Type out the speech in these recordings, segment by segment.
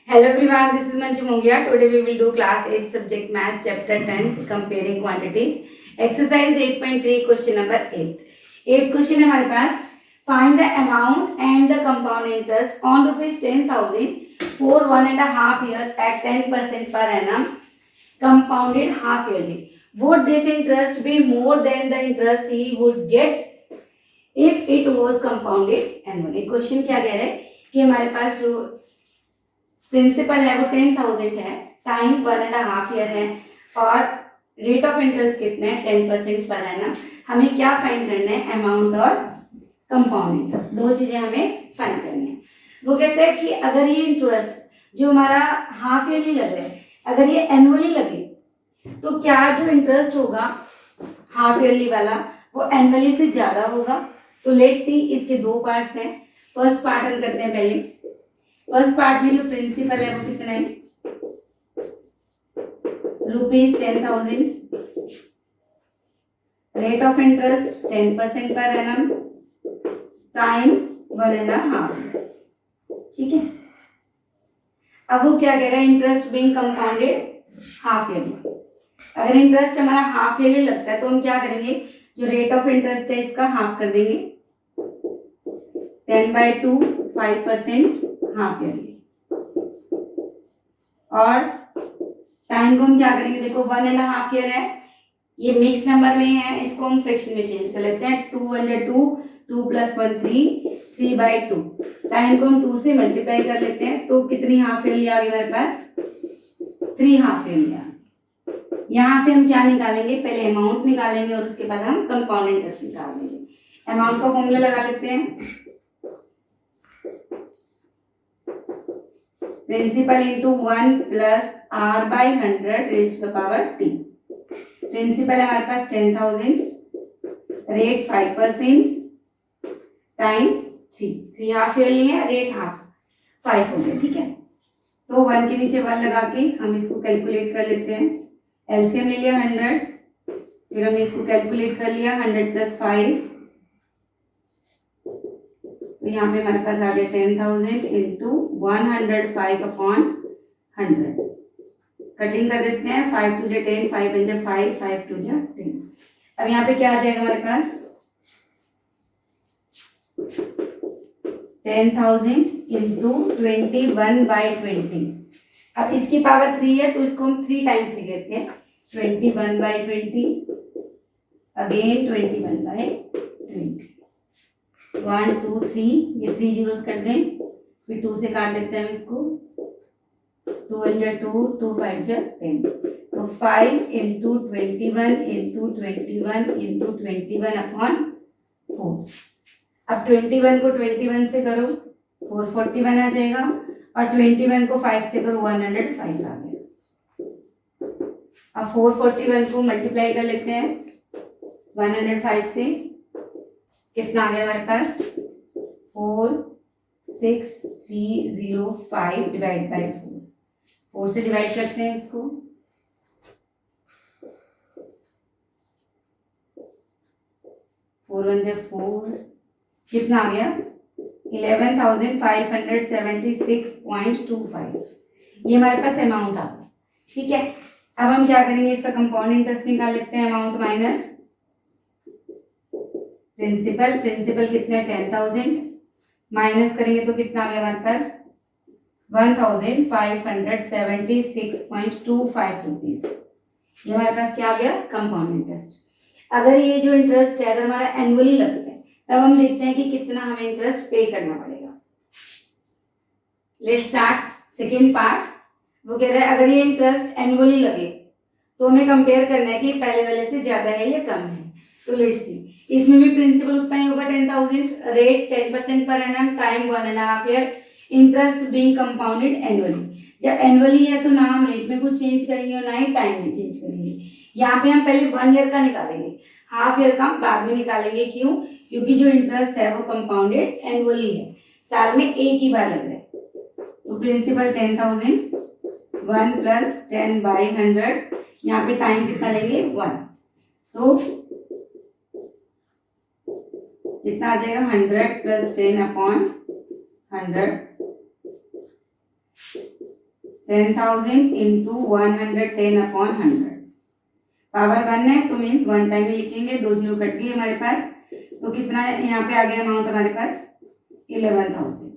Hello everyone, this is Manju Mongia. Today we will do class 8 subject math chapter 10 comparing quantities. Exercise 8.3 question number 8. 8 question है हमारे पास. Find the amount and the compound interest on rupees 10,000 for 1.5 years at 10% per annum compounded half yearly. Would this interest be more than the interest he would get if it was compounded annually? Question क्या कह रहे हैं कि हमारे पास जो principal है वो 10,000 है, टाइम 1.5 ईयर है और रेट ऑफ इंटरेस्ट कितना है 10% पर एनम. हमें क्या फाइंड करना है, अमाउंट और कंपाउंड इंटरेस्ट, दो चीजें हमें फाइंड करनी है. वो कहते हैं कि अगर ये इंटरेस्ट जो हमारा हाफ ईयरली लग रहा है अगर ये एनुअली लगे तो क्या जो इंटरेस्ट होगा हाफ ईयरली वाला वो एनुअली से ज्यादा होगा. तो लेट्स सी, इसके दो पार्ट्स हैं. फर्स्ट पार्ट हम करते हैं पहले. फर्स्ट पार्ट में जो प्रिंसिपल है वो कितना है, ₹10,000. Rate of interest 10% per annum, time 1.5. ठीक है. अब वो क्या कह रहा है, interest being compounded half yearly. अगर इंटरेस्ट हमारा हाफ ईयरली लगता है तो हम क्या करेंगे, जो रेट ऑफ इंटरेस्ट है इसका हाफ कर देंगे. 10/2 5% हाफ ईयरली. और टाइम को हम क्या करेंगे, देखो 1.5 ईयर है, ये मिक्स नंबर में है, इसको हम फ्रैक्शन में चेंज कर लेते हैं. 2 × 2 2 + 1 3 3/2. टाइम को हम 2 से मल्टीप्लाई कर लेते हैं तो कितनी हाफ ईयरली आ गई हमारे पास, 3 हाफ ईयरली आ गई. यहाँ से हम क्या निकालेंगे, पहले अमाउंट निकालेंगे और उसके बाद हम कंपाउंड इंटरेस्ट निकाल लेंगे. अमाउंट का फॉर्मूला लगा लेते हैं, principal into 1 + R/100 raised to the power t. Principal है हमारे पास 10,000, रेट 5%, टाइम 3 हाफ ईयरली है, रेट हाफ 5 हो गया. ठीक है. तो 1 के नीचे 1 लगा के हम इसको कैलकुलेट कर लेते हैं. एलसीएम ले लिया 100, फिर हमने इसको कैलकुलेट कर लिया 100 + 5. तो यहाँ पे हमारे पास आ गया 10,000 इंटू 105/100. कटिंग कर देते हैं. 5 × 2 = 10, 5 × 5, 5 × 2 = 10. अब यहाँ पे क्या आ जाएगा हमारे पास, 10,000 इंटू 21/20. अब इसकी पावर 3 है तो इसको हम 3 टाइम्स लिख लेते हैं. 21/20 अगेन 21/20. 1 2 3, ये 3 जीरोस कट गए, फिर 2 से काट देते हैं हम इसको. 2 × 2 2 5 × 10. तो 5 × 21 × 21 × 21/4. अब 21 को 21 से करो 441 आ जाएगा और 21 को 5 से करो 105 आ गया. अब 441 को मल्टीप्लाई कर लेते हैं 105 से, कितना आ गया हमारे पास, 46305 डिवाइड बाय 4. 4 से डिवाइड करते हैं इसको. 4 × 1 = 4, कितना आ गया 11,576.25. ये हमारे पास अमाउंट आ गया. ठीक है. अब हम क्या करेंगे, इसका कंपाउंड इंटरेस्ट निकाल लेते हैं. Amount minus principal. प्रिंसिपल कितना है 10,000, माइनस करेंगे तो कितना आ गया हमारे पास 1,576.25 रुपीज. ये हमारे पास क्या आ गया, कंपाउंड इंटरेस्ट. अगर ये जो इंटरेस्ट है अगर हमारा एनुअली लगता है तब हम देखते हैं कि कितना हमें इंटरेस्ट पे करना पड़ेगा. Let's start second part. वो कह रहा है अगर ये इंटरेस्ट एनुअली लगे तो हमें कंपेयर करना है कि पहले वाले से ज्यादा है या कम है. तो लेट्स सी, इसमें भी प्रिंसिपल उतना ही होगा 10,000, rate 10% per annum, time 1.5 year, interest being compounded annually. जब एनुअली है तो ना हम रेट में कुछ चेंज करेंगे और ना ही टाइम में चेंज करेंगे. यहाँ पे हम पहले 1 ईयर का निकालेंगे, हाफ ईयर का बाद में निकालेंगे. क्यों, क्योंकि जो इंटरेस्ट है वो कंपाउंडेड एनुअली है, साल में एक ही बार लग रहा है. तो प्रिंसिपल 10,000, 1 + 10/100, यहाँ पे टाइम कितना लेंगे 1. तो कितना आ जाएगा 100 + 10/100 10,000 इंटू 110/100 पावर 1 है तो मीन्स 1 टाइम लिखेंगे, 2 जीरो कट गई हमारे पास, तो कितना यहाँ पे आ गया अमाउंट हमारे पास 11,000।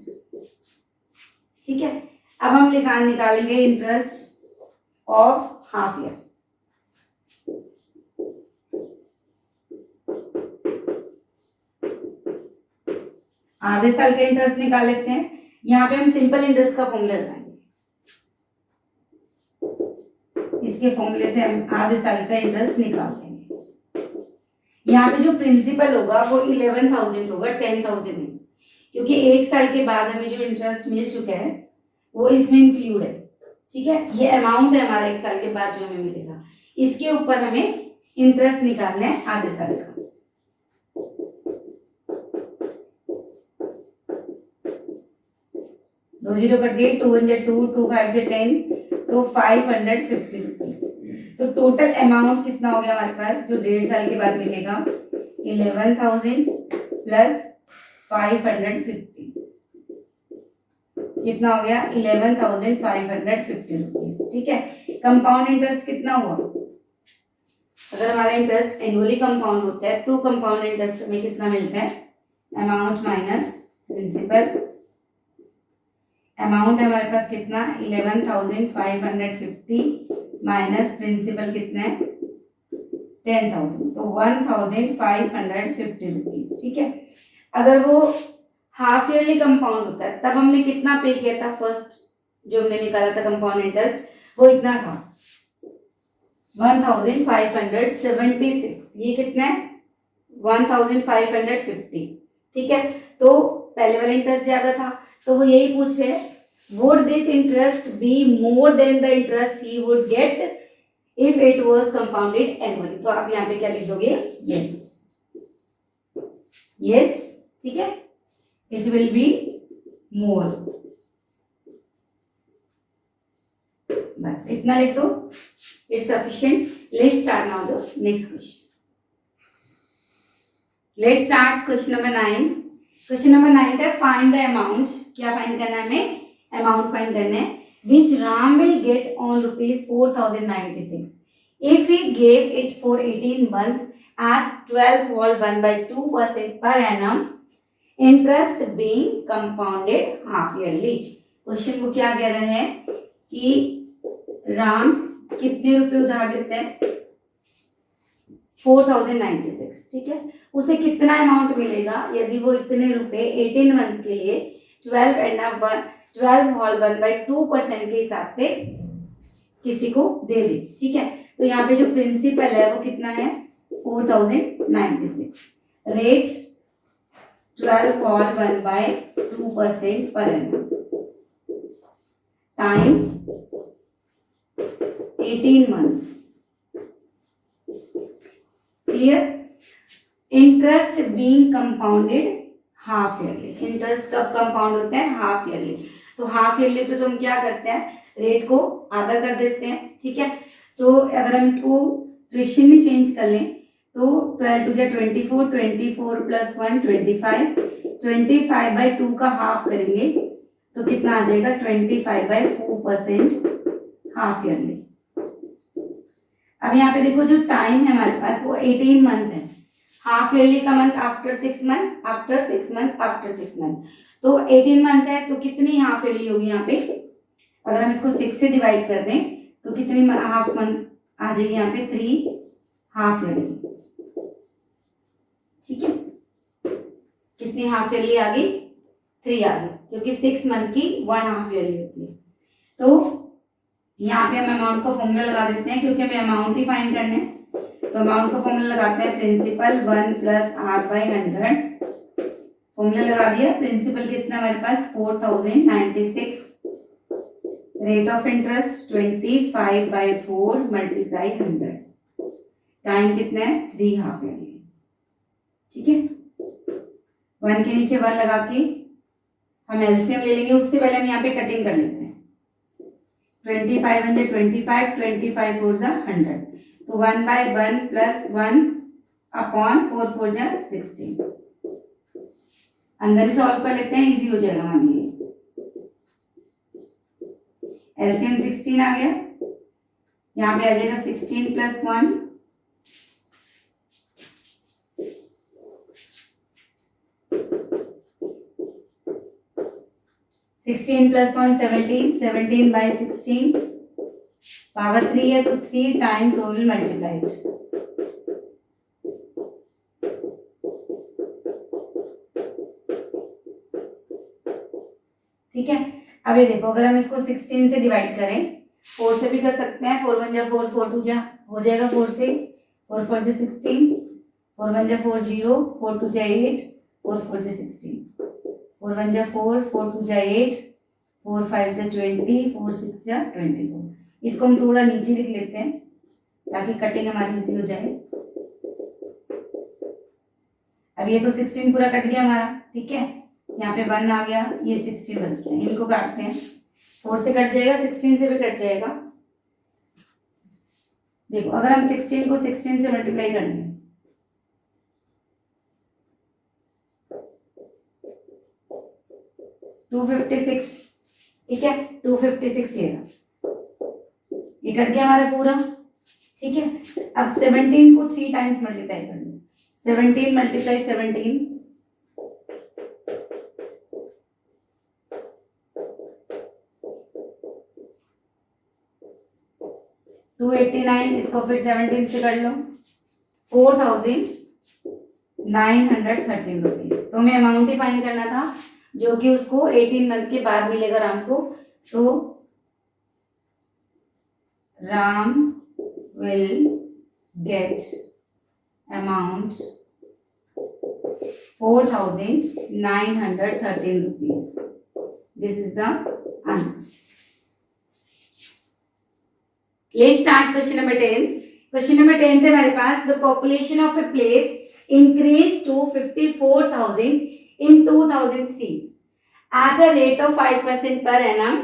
ठीक है, अब हम निकालेंगे इंटरेस्ट ऑफ हाफ ईयर। आधे साल का इंटरेस्ट निकाल लेते हैं। यहाँ पे हम सिंपल इंटरेस्ट का फॉर्मूला लगाएंगे, इसके फॉर्मूले से हम आधे साल का इंटरेस्ट निकाल देंगे। यहाँ पे जो प्रिंसिपल होगा वो 11,000 होगा, 10,000 नहीं, क्योंकि एक साल के बाद हमें जो इंटरेस्ट मिल चुका है वो इसमें इंक्लूड है। ठीक है, ये अमाउंट है हमारा एक साल के बाद जो हमें मिलेगा, इसके ऊपर हमें इंटरेस्ट निकालना है आधे साल का। दो जीरो कट गए, 2 1 2, 2 5 10, तो 550 रुपीज। तो टोटल अमाउंट कितना हो गया हमारे पास जो 1.5 साल के बाद मिलेगा, 11,000 प्लस 550, कितना हो गया 11,550 रुपीज। ठीक है, कंपाउंड इंटरेस्ट कितना हुआ, अगर हमारा इंटरेस्ट एनुअली कंपाउंड होता है तो कंपाउंड इंटरेस्ट में कितना मिलता है, अमाउंट माइनस प्रिंसिपल। अमाउंट है हमारे पास कितना 11,550 माइनस प्रिंसिपल कितना है 10,000, तो 1,550 रुपीज। ठीक है, अगर वो हाफ ईयरली कंपाउंड होता है तब हमने कितना पे किया था, फर्स्ट जो हमने निकाला था कंपाउंड इंटरेस्ट वो इतना था 1,576, ये कितना है 1,550। ठीक है, तो पहले वाला इंटरेस्ट ज्यादा था तो वो यही पूछ रहे would this interest be more than the interest he would get if it was compounded annually. तो आप यहाँ पे क्या लिख दोगे, यस, यस। ठीक है, इट विल बी मोर, बस इतना लिख दो, it's sufficient. Let's start now the next question. Let's start question number 9। Question number 9 है फाइंड द अमाउंट, क्या फाइंड करना है हमें, अमाउंट फाइंड करना है, which Ram will get on rupees 4,096 if he gave it for 18 months at 12.1/2% per annum, interest being compounded half yearly। Question को क्या कह रहे हैं कि राम कितने रुपए उधार देते हैं 4,096। ठीक है, उसे कितना अमाउंट मिलेगा यदि वो इतने रुपए 18 मंथ के लिए 12.1/2% के हिसाब से किसी को दे दे। ठीक है, तो यहाँ पे जो प्रिंसिपल है वो कितना है 4,096, rate 12.1/2% per annum, time 18 months. Clear, interest being compounded half yearly, interest कब कंपाउंड होता है, हाफ ईयरली। तो हाफ ईयरली तो हम क्या करते हैं, रेट को आधा कर देते हैं। ठीक है, तो अगर हम इसको फ्रैक्शन में चेंज कर लें तो 12 2 24, 24 प्लस 1 25, 25/2 का हाफ करेंगे तो कितना आ जाएगा 25/4% हाफ ईयरली। अब यहाँ पे देखो जो टाइम है हमारे पास वो 18 मंथ है, हाफ ईयरली का month after 6 month, after 6 month, after 6 month, तो 18 मंथ है तो कितनी हाफ ईयरली होगी यहाँ पे, अगर हम इसको 6 से डिवाइड कर दें तो कितनी हाफ मंथ आ जाएगी यहाँ पे 3 हाफ ईयरली। ठीक है, कितनी हाफ ईयरली आ गई 3 आ गई, क्योंकि 6 मंथ की 1 हाफ ईयरली होती है। तो यहाँ पे हम अमाउंट का फॉर्मूला लगा देते हैं क्योंकि हमें अमाउंट ही फाइंड करना है, तो अमाउंट का फॉर्मूला लगाते हैं प्रिंसिपल 1 + R/100, फॉर्मूला लगा दिया। प्रिंसिपल कितना हमारे पास 4,096, रेट ऑफ इंटरेस्ट 25/4 × 100, टाइम कितना है 3 हाफ ईयरली। ठीक है, 1 के नीचे 1 लगा के हम एलसीएम ले लेंगे, उससे पहले हम यहाँ पे कटिंग कर लेते हैं। 25 × 25, 25 4 100, तो 1/1 + 1/4 4 16, अंदर ही सॉल्व कर लेते हैं, इजी हो जाएगा हमारे लिए। एलसीएम 16 आ गया, यहाँ पे आ जाएगा 16 + 1, 16 + 1 17, 17/16 पावर 3 है तो 3 टाइम्स वो विल मल्टीप्लाइड। ठीक है, अब ये देखो अगर हम इसको 16 से डिवाइड करें, 4 से भी कर सकते हैं, 4 1 जा 4, 4 2 जा हो जाएगा 4 से, 4 4 जा 16, 4 1 जा 4 0, 4 2 जा 8, 4 4 जा 16, 4 1 जा 4, 4 2 जा 8, 4 5 जा 20, 4 6 जा 24। इसको हम थोड़ा नीचे लिख लेते हैं ताकि कटिंग हमारी इजी हो जाए। अब ये तो 16 पूरा कट गया हमारा, ठीक है, यहाँ पे 1 आ गया, ये 16 बच गया, इनको काटते हैं, 4 से कट जाएगा, 16 से भी कट जाएगा। देखो अगर हम 16 को 16 से मल्टीप्लाई कर दें, टू 56, ठीक है, 256 ये कट गया हमारा पूरा, ठीक है। अब 17 को 3 टाइम्स मल्टीप्लाई कर लो, 17 × 17, 289, इसको फिर 17 से कर लो, 4,913 रुपीज। तो हमें अमाउंट ही फाइंड करना था जो कि उसको 18 मंथ के बाद मिलेगा राम को। तो Ram will get amount 4,913 rupees. This is the answer. Let's start question number 10. Question number 10 थे हमारे पास, the population of a place increased to 54,000 in 2003 at a rate of 5% per annum.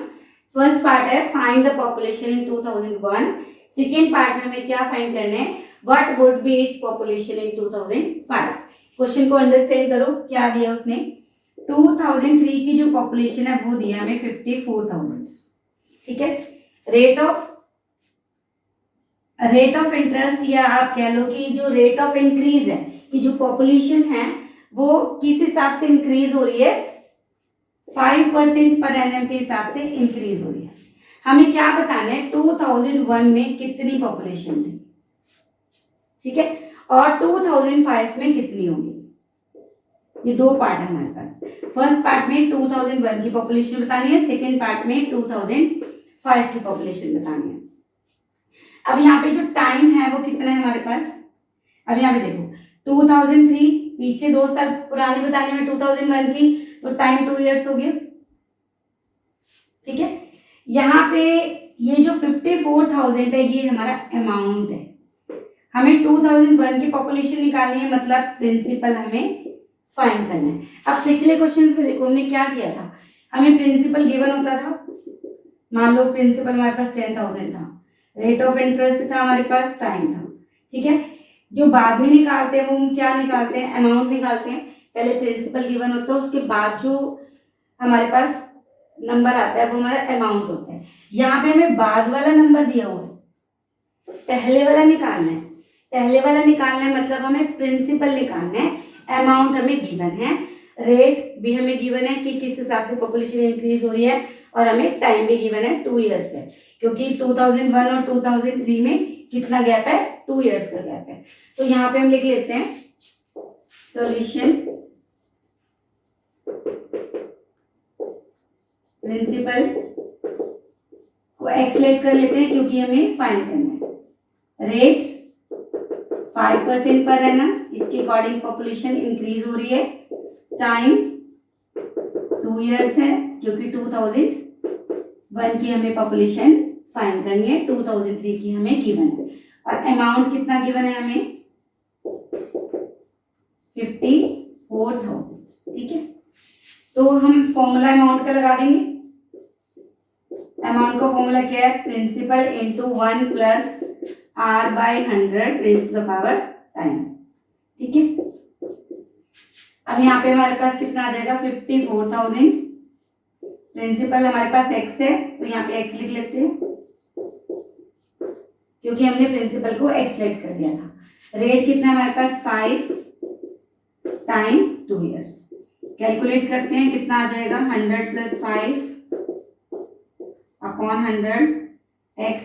First part है find the population in 2001. Second part में हमें क्या find करना है, what would be its population in 2005. Question को understand करो, क्या दिया उसने, 2003 की जो पॉपुलेशन है वो दिया हमें 54,000, ठीक है। रेट ऑफ इंटरेस्ट या आप कह लो कि जो रेट ऑफ इंक्रीज है कि जो पॉपुलेशन है वो किस हिसाब से इंक्रीज हो रही है, 5% पर एनम के हिसाब से इंक्रीज हो रही है। हमें क्या बताना है, 2001 में कितनी पॉपुलेशन थी, ठीक है, और 2005 में कितनी होगी। ये दो पार्ट है हमारे पास। फर्स्ट पार्ट में 2001 की पॉपुलेशन बतानी है, सेकेंड पार्ट में 2005 की पॉपुलेशन बतानी है। अब यहाँ पे जो टाइम है वो कितना है हमारे पास, अब यहाँ पे देखो 2003 पीछे 2 साल पुरानी बतानी है 2001 की, तो टाइम 2 इयर्स हो गया, ठीक है। यहाँ पे ये जो 54,000 है ये हमारा अमाउंट है, हमें 2001 की पॉपुलेशन निकालनी है, मतलब प्रिंसिपल हमें फाइंड करना है। अब पिछले क्वेश्चंस में देखो हमने क्या किया था, हमें प्रिंसिपल गिवन होता था, मान लो प्रिंसिपल हमारे पास 10,000 था, रेट ऑफ इंटरेस्ट था हमारे पास, टाइम था, ठीक है। जो बाद में निकालते हैं वो हम क्या निकालते हैं, अमाउंट निकालते हैं। पहले प्रिंसिपल गिवन होता है, उसके बाद जो हमारे पास नंबर आता है वो हमारा अमाउंट होता है। यहाँ पे हमें बाद वाला नंबर दिया हुआ है, पहले वाला निकालना है, पहले वाला निकालना है मतलब हमें प्रिंसिपल निकालना है, अमाउंट हमें गिवन है, रेट भी हमें गिवन है कि किस हिसाब से पॉपुलेशन इंक्रीज हो रही है, और हमें टाइम भी गिवन है 2 इयर्स है, क्योंकि 2001 और 2003 में कितना गैप है, 2 इयर्स का गैप है। तो यहाँ पे हम लिख लेते हैं सॉल्यूशन प्रिंसिपल को एक्सलेट कर लेते हैं क्योंकि हमें फाइंड करना है। रेट 5% पर है ना, इसके अकॉर्डिंग पॉपुलेशन इंक्रीज हो रही है, टाइम 2 इयर्स है क्योंकि 2001 की हमें पॉपुलेशन फाइंड करनी है, 2003 की हमें गिवन है, और अमाउंट कितना गिवन है हमें 54,000, ठीक है। तो हम फॉर्मूला अमाउंट का लगा देंगे। अमाउंट का फॉर्मूला क्या है, principal into 1 plus r by 100 raise to the power time, ठीक है। अब यहाँ पे हमारे पास कितना आ जाएगा 54,000 प्रिंसिपल हमारे पास x है तो यहाँ पे x लिख लेते हैं क्योंकि हमने प्रिंसिपल को x लेट कर दिया था। रेट कितना हमारे पास 5 टाइम 2 ईयर्स। कैलकुलेट करते हैं कितना आ जाएगा 100 + 5 अपॉन 100 x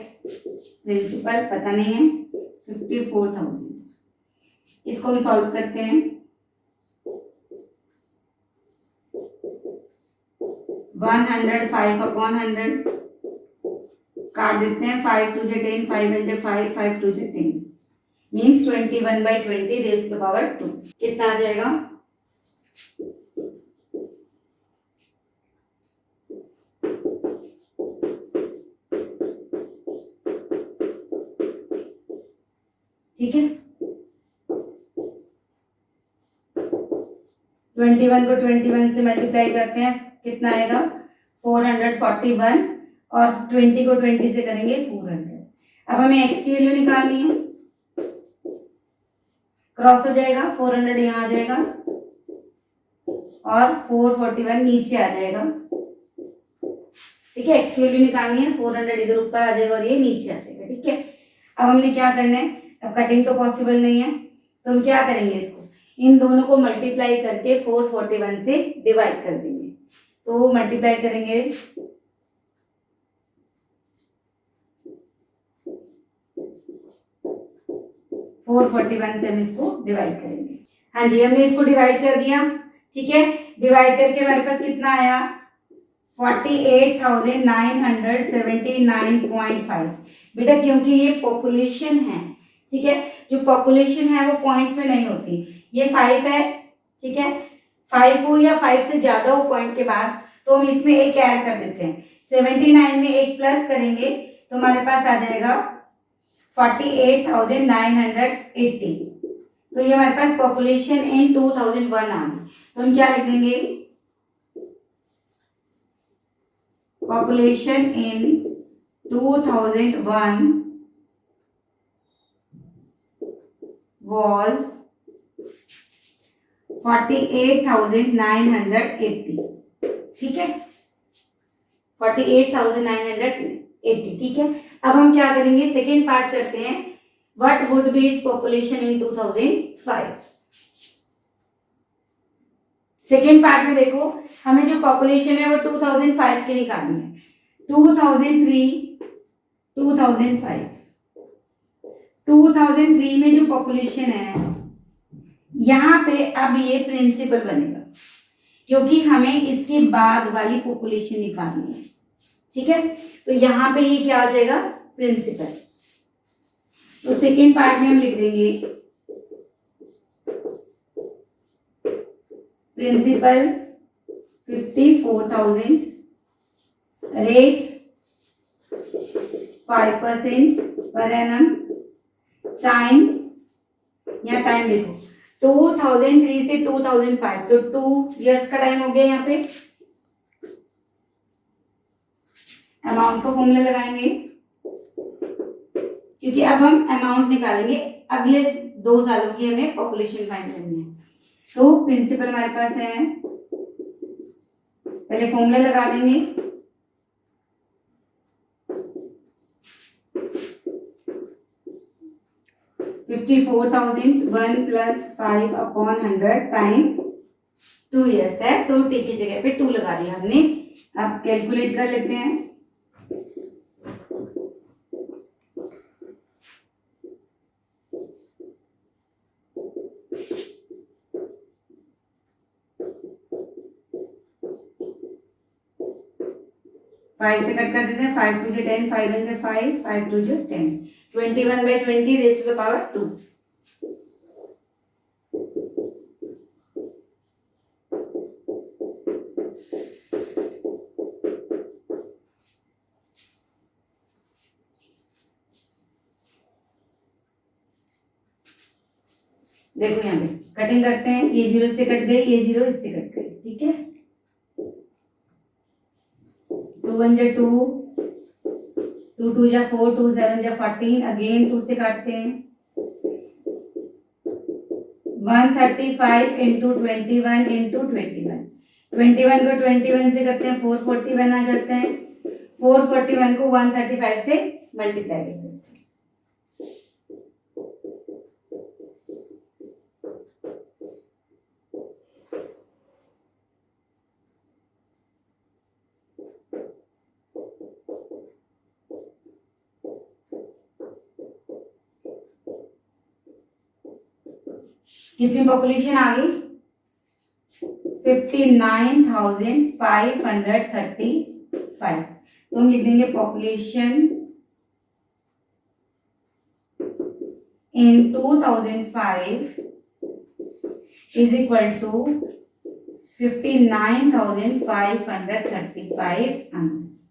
प्रिंसिपल पता नहीं है 54,000। इसको हम सॉल्व करते हैं 105 अपॉन 100 काट देते हैं 5 2 10 5 1 5 5 2 10 मीन्स 21/20 रेज़ टू पावर 2 कितना आ जाएगा ठीक है 21 को 21 से मल्टीप्लाई करते हैं कितना आएगा 441 और 20 को 20 से करेंगे 400। अब हमें x की वैल्यू निकालनी है क्रॉस हो जाएगा 400 यहाँ आ जाएगा और 441 नीचे आ जाएगा ठीक है। x की वैल्यू निकालनी है 400 इधर ऊपर आ जाएगा और ये नीचे आ जाएगा ठीक है। अब हमने क्या करना है अब कटिंग तो पॉसिबल नहीं है तो हम क्या करेंगे इसको इन दोनों को मल्टीप्लाई करके 441 से डिवाइड कर देंगे तो मल्टीप्लाई करेंगे 441 से हम इसको डिवाइड करेंगे। हाँ जी हमने इसको डिवाइड कर दिया ठीक है। डिवाइड करके हमारे पास कितना आया 48,979.5 बेटा क्योंकि ये पॉपुलेशन है ठीक है। जो पॉपुलेशन है वो पॉइंट्स में नहीं होती ये 5 है ठीक है 5 हो या 5 से ज्यादा हो पॉइंट के बाद तो हम इसमें एक ऐड कर देते हैं 79 में एक प्लस करेंगे तो हमारे पास आ जाएगा 48,980 तो ये हमारे पास पॉपुलेशन इन 2001 आ गई तो हम क्या लिख देंगे पॉपुलेशन इन 2001 was 48,980 ठीक है 48,980 ठीक है। अब हम क्या करेंगे सेकेंड पार्ट करते हैं what would be its population in 2005। Second part में देखो हमें जो पॉपुलेशन है वो 2005 की निकालनी है 2003 में जो पॉपुलेशन है यहाँ पे अब ये प्रिंसिपल बनेगा क्योंकि हमें इसके बाद वाली पॉपुलेशन निकालनी है ठीक है। तो यहाँ पे ये क्या आ जाएगा प्रिंसिपल तो सेकेंड पार्ट में हम लिख देंगे principal 54,000 rate 5% per annum time यहाँ टाइम देखो 2003 से 2005 तो 2 इयर्स का टाइम हो गया यहाँ पे। अमाउंट को फॉर्मूला लगाएंगे क्योंकि अब हम अमाउंट निकालेंगे अगले 2 सालों की हमें पॉपुलेशन फाइंड करनी है। तो प्रिंसिपल हमारे पास है पहले फॉर्मूला लगा देंगे 54,000 1 + 5 अपॉन 100 टाइम 2 इयर्स है तो टी की जगह पे 2 लगा दिया हमने। अब कैलकुलेट कर लेते हैं 5 से कट कर देते हैं 5 2 10 5 1 5 5 2 10 21/20 रेज़ टू द पावर 2 देखो यहाँ पे कटिंग करते हैं ये 0 से कट गई ये 0 इससे कट गई ठीक है 2 1 2 2 2 4 2 7 14 अगेन 2 से काटते हैं 135 × 21 × 21 21 को 21 से करते हैं 441 आ जाते हैं। 441 को 135 से मल्टीप्लाई करते हैं। कितनी पॉपुलेशन आ गई? 59,535। तो हम लिख देंगे population in 2005 is equal to 59,535 answer.